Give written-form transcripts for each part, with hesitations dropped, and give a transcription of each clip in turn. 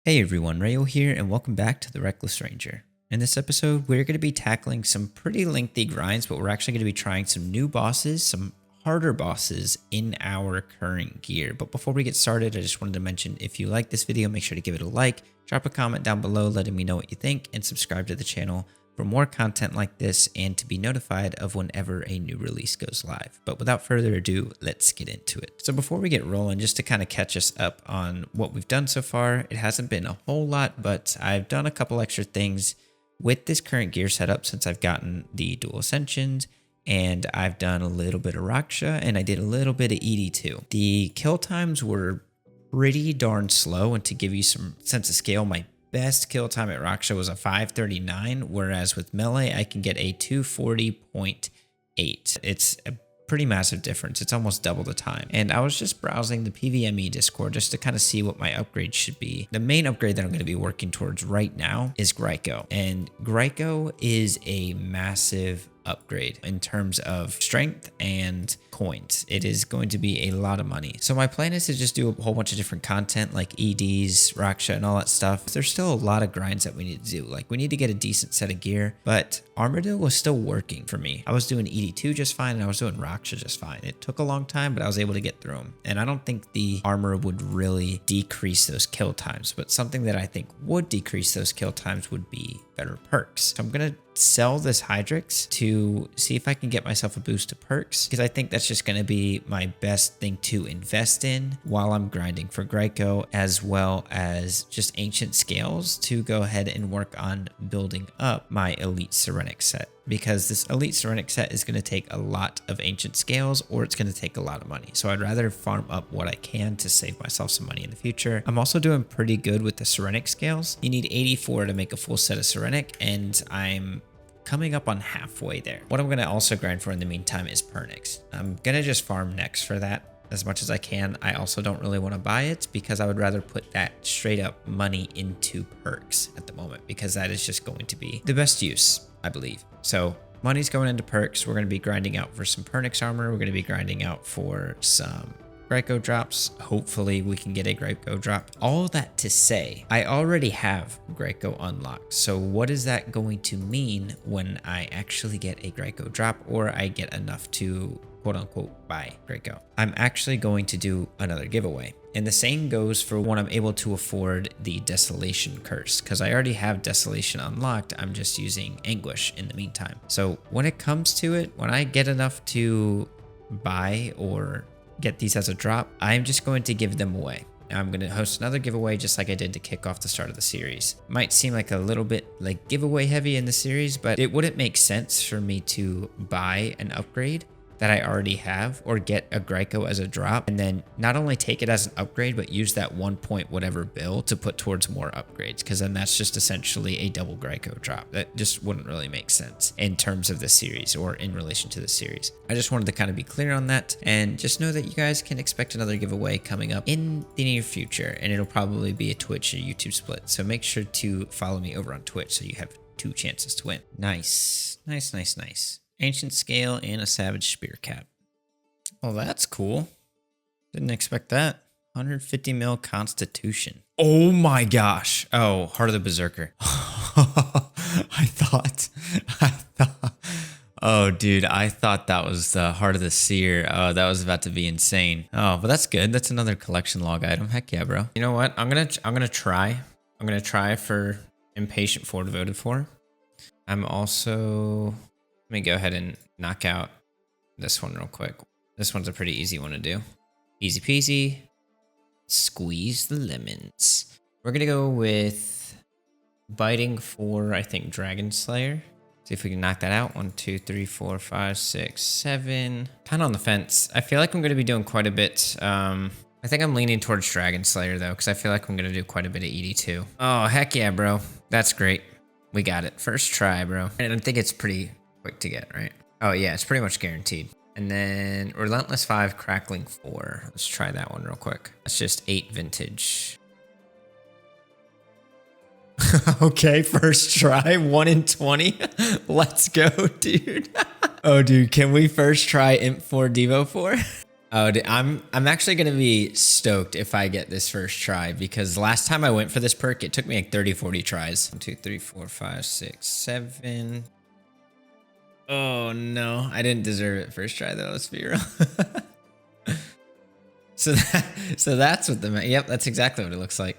Hey everyone, Rheyo here, and welcome back to the Reckless Ranger. In this episode, we're going to be tackling some pretty lengthy grinds, but we're actually going to be trying some new bosses, some harder bosses in our current gear. But before we get started, I just wanted to mention, if you like this video, make sure to give it a like, drop a comment down below letting me know what you think, and subscribe to the channel for more content like this and to be notified of whenever a new release goes live. But without further ado, let's get into it. So before we get rolling, just to kind of catch us up on what we've done so far, it hasn't been a whole lot, but I've done a couple extra things with this current gear setup since I've gotten the dual ascensions, and I've done a little bit of Raksha and I did a little bit of ED2. The kill times were pretty darn slow, and to give you some sense of scale, my best kill time at Raksha was a 539, whereas with melee I can get a 240.8. It's a pretty massive difference. It's almost double the time. And I was just browsing the PvMe Discord just to kind of see what my upgrade should be. The main upgrade that I'm going to be working towards right now is GRICO, and GRICO is a massive upgrade in terms of strength and coins. It is going to be a lot of money. So my plan is to just do a whole bunch of different content like EDs, Raksha, and all that stuff. There's still a lot of grinds that we need to do. Like, we need to get a decent set of gear, but Armadillo was still working for me. I was doing ED2 just fine, and I was doing Raksha just fine. It took a long time, but I was able to get through them. And I don't think the armor would really decrease those kill times, but something that I think would decrease those kill times would be better perks. So I'm going to sell this Hydrix to see if I can get myself a boost to perks, because I think that's just going to be my best thing to invest in while I'm grinding for GRICO, as well as just ancient scales to go ahead and work on building up my elite Serenic set, because this elite Serenic set is going to take a lot of ancient scales, or it's going to take a lot of money. So I'd rather farm up what I can to save myself some money in the future. I'm also doing pretty good with the Serenic scales. You need 84 to make a full set of Serenic, and I'm coming up on halfway there. What I'm going to also grind for in the meantime is Pernix. I'm going to just farm Nex for that as much as I can. I also don't really want to buy it because I would rather put that straight up money into perks at the moment, because that is just going to be the best use, I believe. So money's going into perks. We're going to be grinding out for some Pernix armor. We're going to be grinding out for some GRICO drops. Hopefully we can get a GRICO drop. All that to say, I already have GRICO unlocked. So what is that going to mean when I actually get a GRICO drop, or I get enough to quote unquote buy GRICO? I'm actually going to do another giveaway. And the same goes for when I'm able to afford the Desolation Curse, because I already have Desolation unlocked. I'm just using Anguish in the meantime. So when it comes to it, when I get enough to buy or get these as a drop, I'm just going to give them away. I'm going to host another giveaway just like I did to kick off the start of the series. Might seem like a little bit like giveaway heavy in the series, but it wouldn't make sense for me to buy an upgrade that I already have, or get a GRICO as a drop, and then not only take it as an upgrade, but use that 1 point whatever bill to put towards more upgrades, because then that's just essentially a double GRICO drop. That just wouldn't really make sense in terms of the series or in relation to the series. I just wanted to kind of be clear on that, and just know that you guys can expect another giveaway coming up in the near future, and it'll probably be a Twitch or YouTube split. So make sure to follow me over on Twitch so you have 2 chances to win. Nice. Nice, nice, nice. Ancient Scale and a Savage Spear Cap. Well, that's cool. Didn't expect that. 150 mil Constitution. Oh my gosh. Oh, Heart of the Berserker. I thought. Oh, dude, I thought that was the Heart of the Seer. Oh, that was about to be insane. Oh, but that's good. That's another collection log item. Heck yeah, bro. You know what? I'm gonna try. I'm gonna try for Impatient 4 Devoted 4. I'm also... Let me go ahead and knock out this one real quick. This one's a pretty easy one to do. Easy peasy. Squeeze the lemons. We're going to go with Biting for, I think, Dragon Slayer. See if we can knock that out. 1, 2, 3, 4, 5, 6, 7. Kind of on the fence. I feel like I'm going to be doing quite a bit. I think I'm leaning towards Dragon Slayer, though, because I feel like I'm going to do quite a bit of ED2. Oh, heck yeah, bro. That's great. We got it. First try, bro. And I think it's pretty quick to get, right? Oh yeah, it's pretty much guaranteed. And then Relentless 5, Crackling 4. Let's try that one real quick. That's just 8 vintage. Okay, first try, 1 in 20. Let's go, dude. Oh, dude, can we first try Imp 4 Devo 4? Oh, I'm actually gonna be stoked if I get this first try, because last time I went for this perk, it took me like 30, 40 tries. 1, 2, 3, 4, 5, 6, 7. Oh no, I didn't deserve it first try though. Let's be real. So that's what yep, that's exactly what it looks like.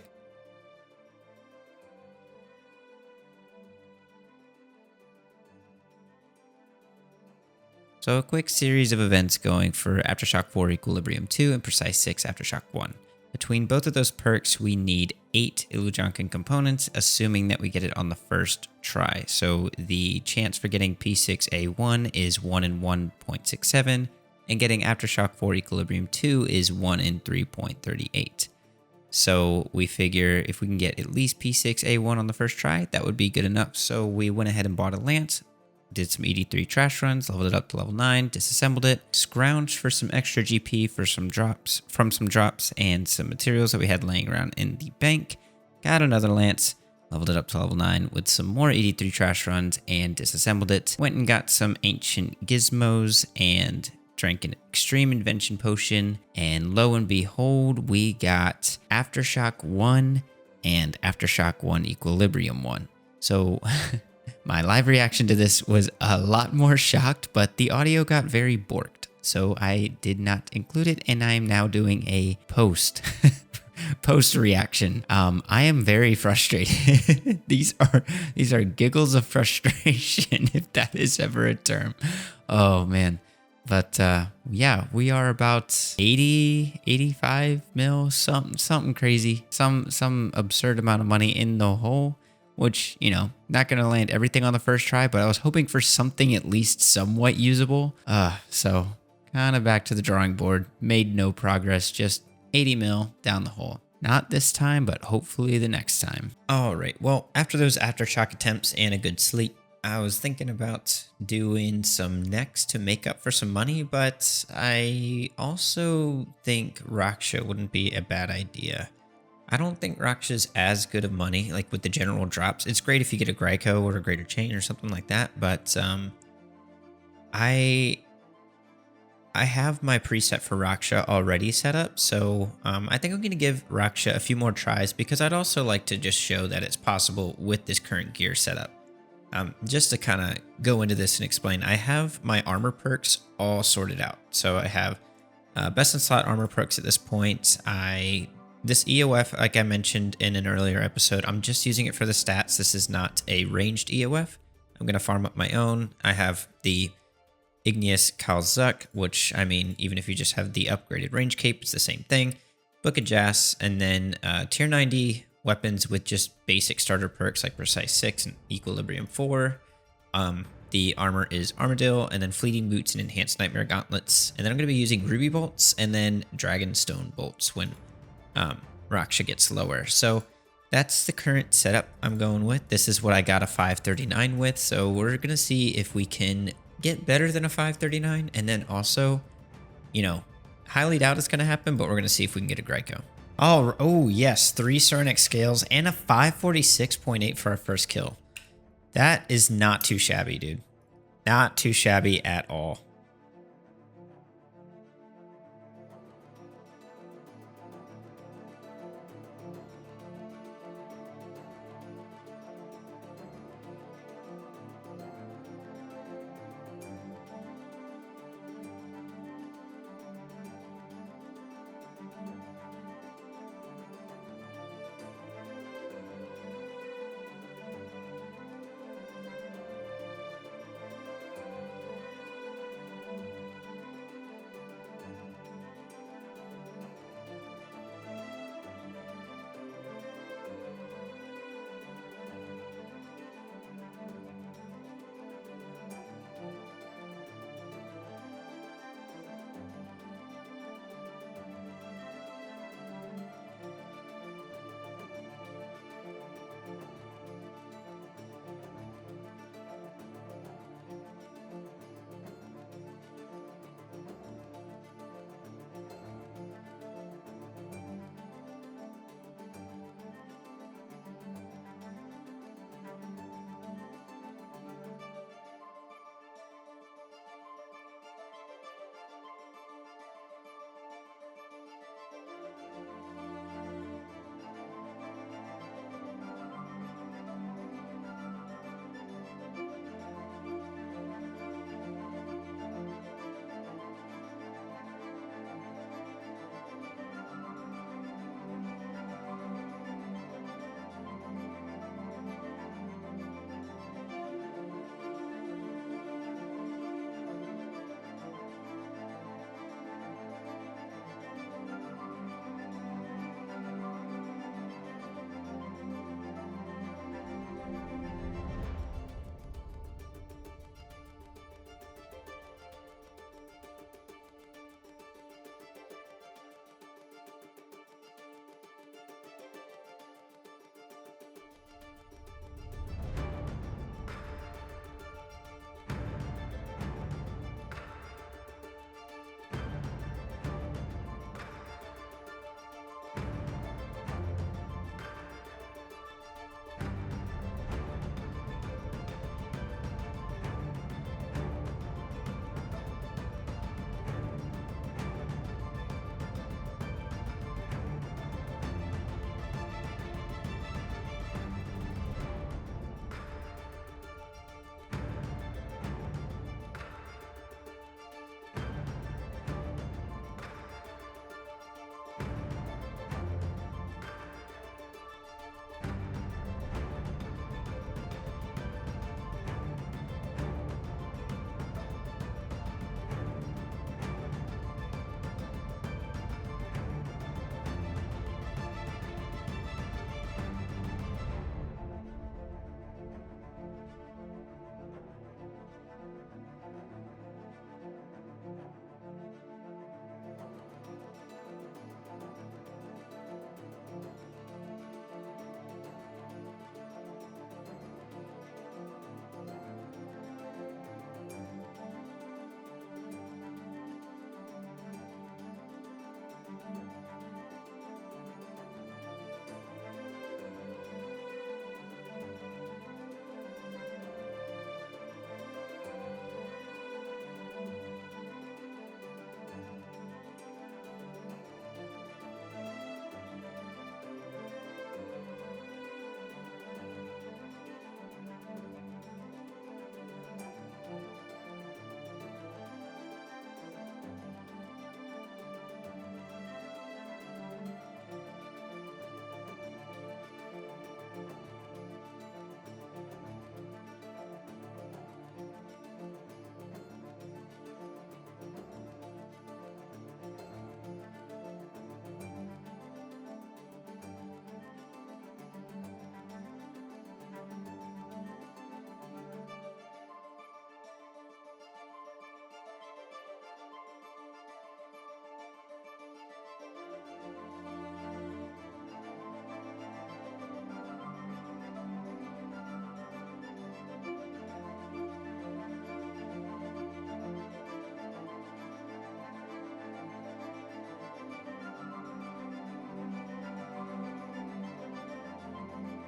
So a quick series of events going for Aftershock 4 Equilibrium 2 and Precise 6 Aftershock 1. Between both of those perks, we need 8 Illujonkin components, assuming that we get it on the first try. So the chance for getting P6A1 is 1 in 1.67, and getting Aftershock 4 Equilibrium 2 is 1 in 3.38. So we figure if we can get at least P6A1 on the first try, that would be good enough. So we went ahead and bought a lance, did some ED3 trash runs, leveled it up to level 9, disassembled it, scrounged for some extra GP for some drops, and some materials that we had laying around in the bank, got another lance, leveled it up to level 9 with some more ED3 trash runs and disassembled it, went and got some ancient gizmos and drank an extreme invention potion, and lo and behold, we got Aftershock 1 and Aftershock 1 Equilibrium 1. So my live reaction to this was a lot more shocked, but the audio got very borked, so I did not include it, and I am now doing a post reaction. I am very frustrated. These are giggles of frustration, if that is ever a term. Oh man. But yeah, we are about 80, 85 mil, something crazy, some absurd amount of money in the hole, which, you know, not going to land everything on the first try, but I was hoping for something at least somewhat usable. So kind of back to the drawing board, made no progress, just 80 mil down the hole. Not this time, but hopefully the next time. All right, well, after those Aftershock attempts and a good sleep, I was thinking about doing some Nex to make up for some money, but I also think Raksha wouldn't be a bad idea. I don't think Raksha's as good of money, like with the general drops. It's great if you get a GRICO or a Greater Chain or something like that, but I have my preset for Raksha already set up, so I think I'm going to give Raksha a few more tries, because I'd also like to just show that it's possible with this current gear setup. Just to kind of go into this and explain, I have my armor perks all sorted out. So I have best in slot armor perks at this point. This EOF, like I mentioned in an earlier episode, I'm just using it for the stats. This is not a ranged EOF. I'm going to farm up my own. I have the Igneous Kalzuk, which, I mean, even if you just have the upgraded range cape, it's the same thing. Book of Jas, and then tier 90 weapons with just basic starter perks like Precise 6 and Equilibrium 4. The armor is Armadillo, and then Fleeting Boots and Enhanced Nightmare Gauntlets. And then I'm going to be using Ruby Bolts and then Dragonstone Bolts when Raksha gets lower. So that's the current setup I'm going with. This is what I got a 539 with, so we're going to see if we can get better than a 539, and then also, you know, highly doubt it's going to happen, but we're going to see if we can get a GRICO. Oh yes, 3 Cernex scales and a 546.8 for our first kill. That is not too shabby, dude. Not too shabby at all.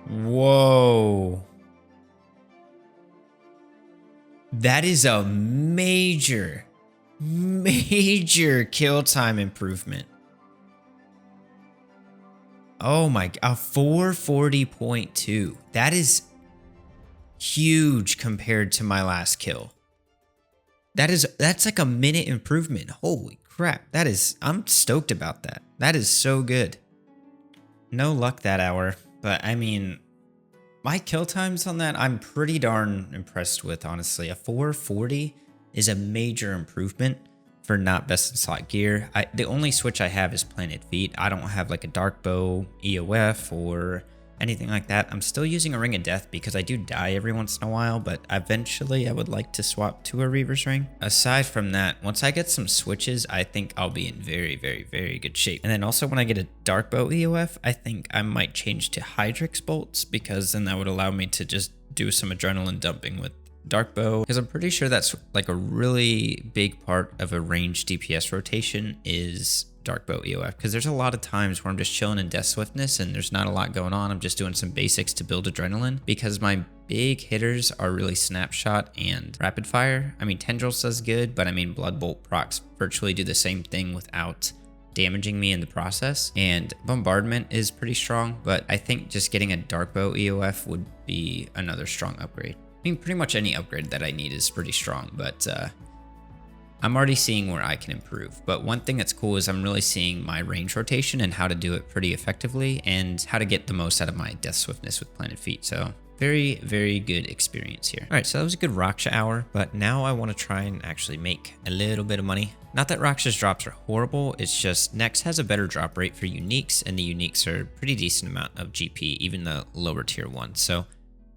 Whoa. That is a major kill time improvement. Oh my, a 440.2. That is huge compared to my last kill. That's like a minute improvement. Holy crap. I'm stoked about that. That is so good. No luck that hour, but I mean, my kill times on that, I'm pretty darn impressed with, honestly. A 440 is a major improvement for not best in slot gear. The only switch I have is planted feet. I don't have like a dark bow EOF or anything like that. I'm still using a ring of death because I do die every once in a while, but eventually I would like to swap to a Reaver's ring. Aside from that, once I get some switches, I think I'll be in very, very, very good shape. And then also when I get a dark bow EOF, I think I might change to Hydrix bolts because then that would allow me to just do some adrenaline dumping with dark bow, because I'm pretty sure that's like a really big part of a ranged DPS rotation is dark bow EOF, because there's a lot of times where I'm just chilling in death swiftness and there's not a lot going on. I'm just doing some basics to build adrenaline because my big hitters are really snapshot and rapid fire. I mean, Tendrils does good, but I mean blood bolt procs virtually do the same thing without damaging me in the process, and bombardment is pretty strong, but I think just getting a dark bow EOF would be another strong upgrade. I mean, pretty much any upgrade that I need is pretty strong, but I'm already seeing where I can improve. But one thing that's cool is I'm really seeing my range rotation and how to do it pretty effectively and how to get the most out of my death swiftness with planted feet. So very, very good experience here. All right, so that was a good Raksha hour, but now I want to try and actually make a little bit of money. Not that Raksha's drops are horrible, it's just Nex has a better drop rate for uniques, and the uniques are a pretty decent amount of GP, even the lower tier ones. So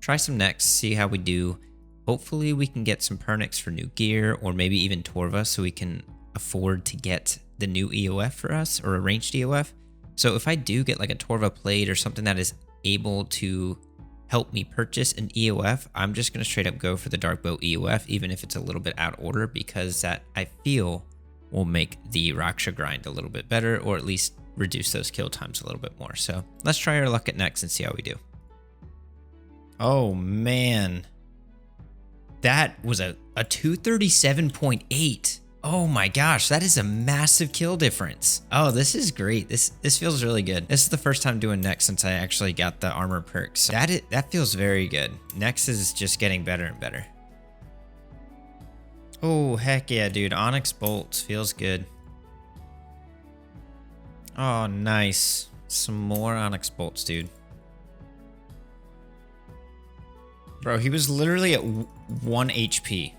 try some Nex, see how we do. Hopefully we can get some Pernix for new gear, or maybe even Torva, so we can afford to get the new EOF for us, or a ranged EOF. So if I do get like a Torva plate or something that is able to help me purchase an EOF, I'm just going to straight up go for the Dark Bow EOF, even if it's a little bit out of order, because that I feel will make the Raksha grind a little bit better, or at least reduce those kill times a little bit more. So let's try our luck at Nex and see how we do. Oh man, that was a 237.8. Oh my gosh, that is a massive kill difference. Oh, this is great. This feels really good. This is the first time doing Nex since I actually got the armor perks. That feels very good. Nex is just getting better and better. Oh, heck yeah, dude. Onyx bolts feels good. Oh, nice. Some more Onyx bolts, dude. Bro, he was literally at 1 HP.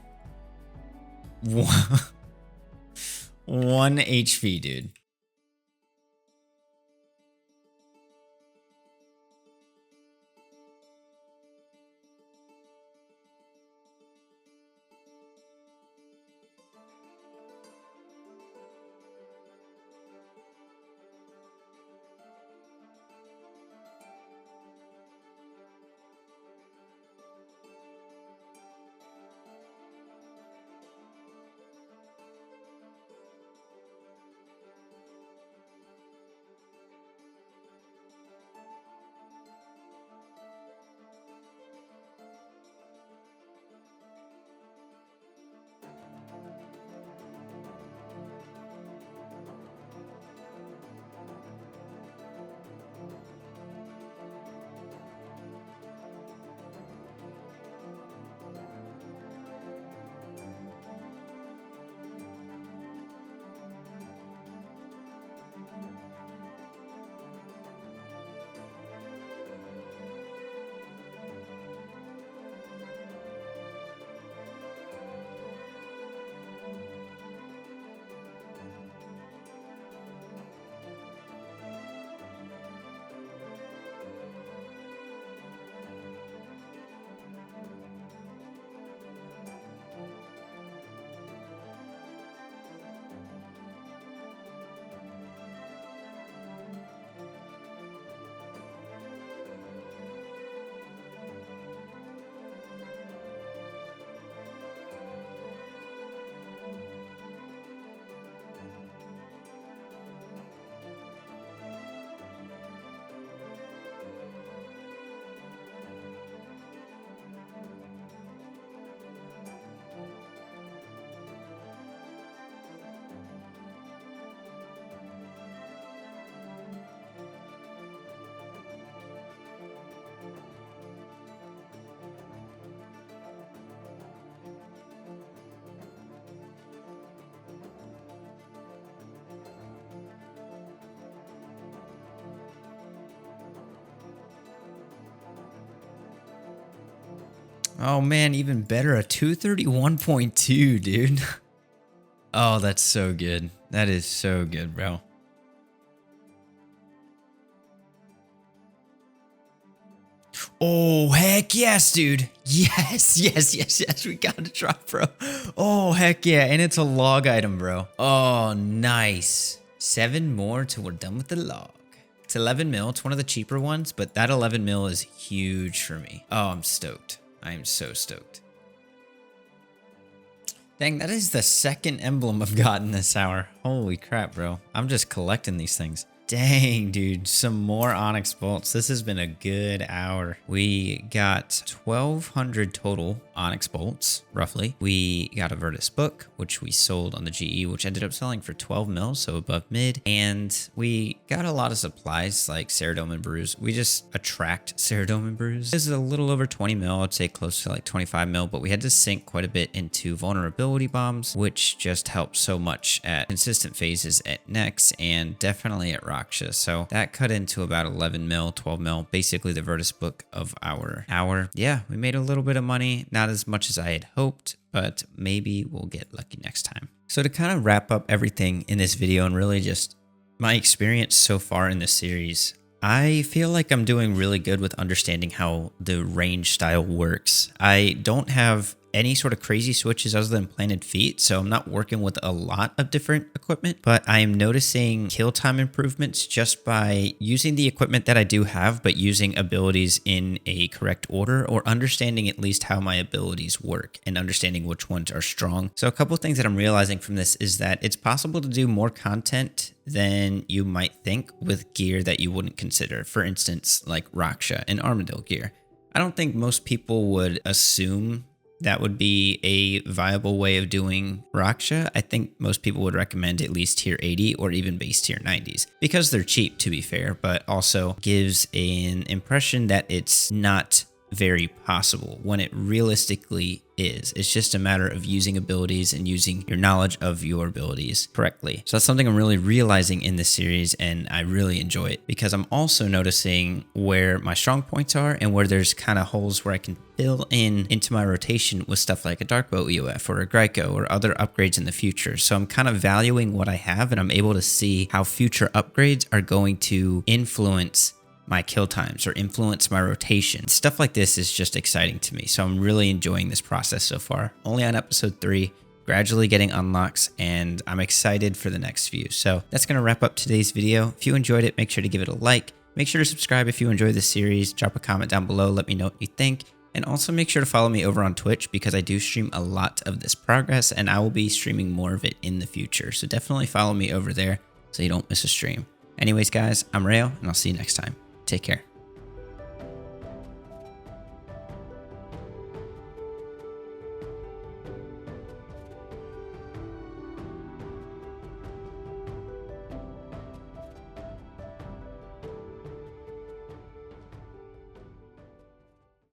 1 HP, dude. Oh man, even better, a 231.2, dude. Oh, that's so good. That is so good, bro. Oh, heck yes, dude. Yes, yes, yes, yes. We got a drop, bro. Oh, heck yeah. And it's a log item, bro. Oh, nice. 7 more till we're done with the log. It's 11 mil. It's one of the cheaper ones, but that 11 mil is huge for me. Oh, I'm stoked. I am so stoked. Dang, that is the second emblem I've gotten this hour. Holy crap, bro. I'm just collecting these things. Dang, dude, some more Onyx bolts. This has been a good hour. We got 1,200 total Onyx bolts, roughly. We got a Virtus book, which we sold on the GE, which ended up selling for 12 mil, so above mid. And we got a lot of supplies like Ceridome and Bruise. We just attract Ceridome and Bruise. This is a little over 20 mil, I'd say close to like 25 mil, but we had to sink quite a bit into vulnerability bombs, which just helped so much at consistent phases at Nex and definitely at Raksha. So that cut into about 11 mil, 12 mil, basically the Virtus book of our hour. Yeah, we made a little bit of money, not as much as I had hoped, but maybe we'll get lucky next time. So to kind of wrap up everything in this video and really just my experience so far in this series, I feel like I'm doing really good with understanding how the range style works. I don't have any sort of crazy switches other than planted feet, so I'm not working with a lot of different equipment, but I am noticing kill time improvements just by using the equipment that I do have, but using abilities in a correct order, or understanding at least how my abilities work and understanding which ones are strong. So a couple of things that I'm realizing from this is that it's possible to do more content than you might think with gear that you wouldn't consider. For instance, like Raksha and Armadillo gear. I don't think most people would assume that would be a viable way of doing Raksha. I think most people would recommend at least tier 80 or even base tier 90s because they're cheap, to be fair, but also gives an impression that it's not very possible when it realistically is. It's just a matter of using abilities and using your knowledge of your abilities correctly. So that's something I'm really realizing in this series, and I really enjoy it because I'm also noticing where my strong points are and where there's kind of holes where I can fill in into my rotation with stuff like a Darkbow EOF or a GRICO or other upgrades in the future. So I'm kind of valuing what I have, and I'm able to see how future upgrades are going to influence my kill times or influence my rotation. Stuff like this is just exciting to me. So I'm really enjoying this process so far. Only on episode 3, gradually getting unlocks, and I'm excited for the next few. So that's going to wrap up today's video. If you enjoyed it, make sure to give it a like. Make sure to subscribe if you enjoy this series. Drop a comment down below. Let me know what you think. And also make sure to follow me over on Twitch because I do stream a lot of this progress, and I will be streaming more of it in the future. So definitely follow me over there so you don't miss a stream. Anyways, guys, I'm Rheyo, and I'll see you next time. Take care.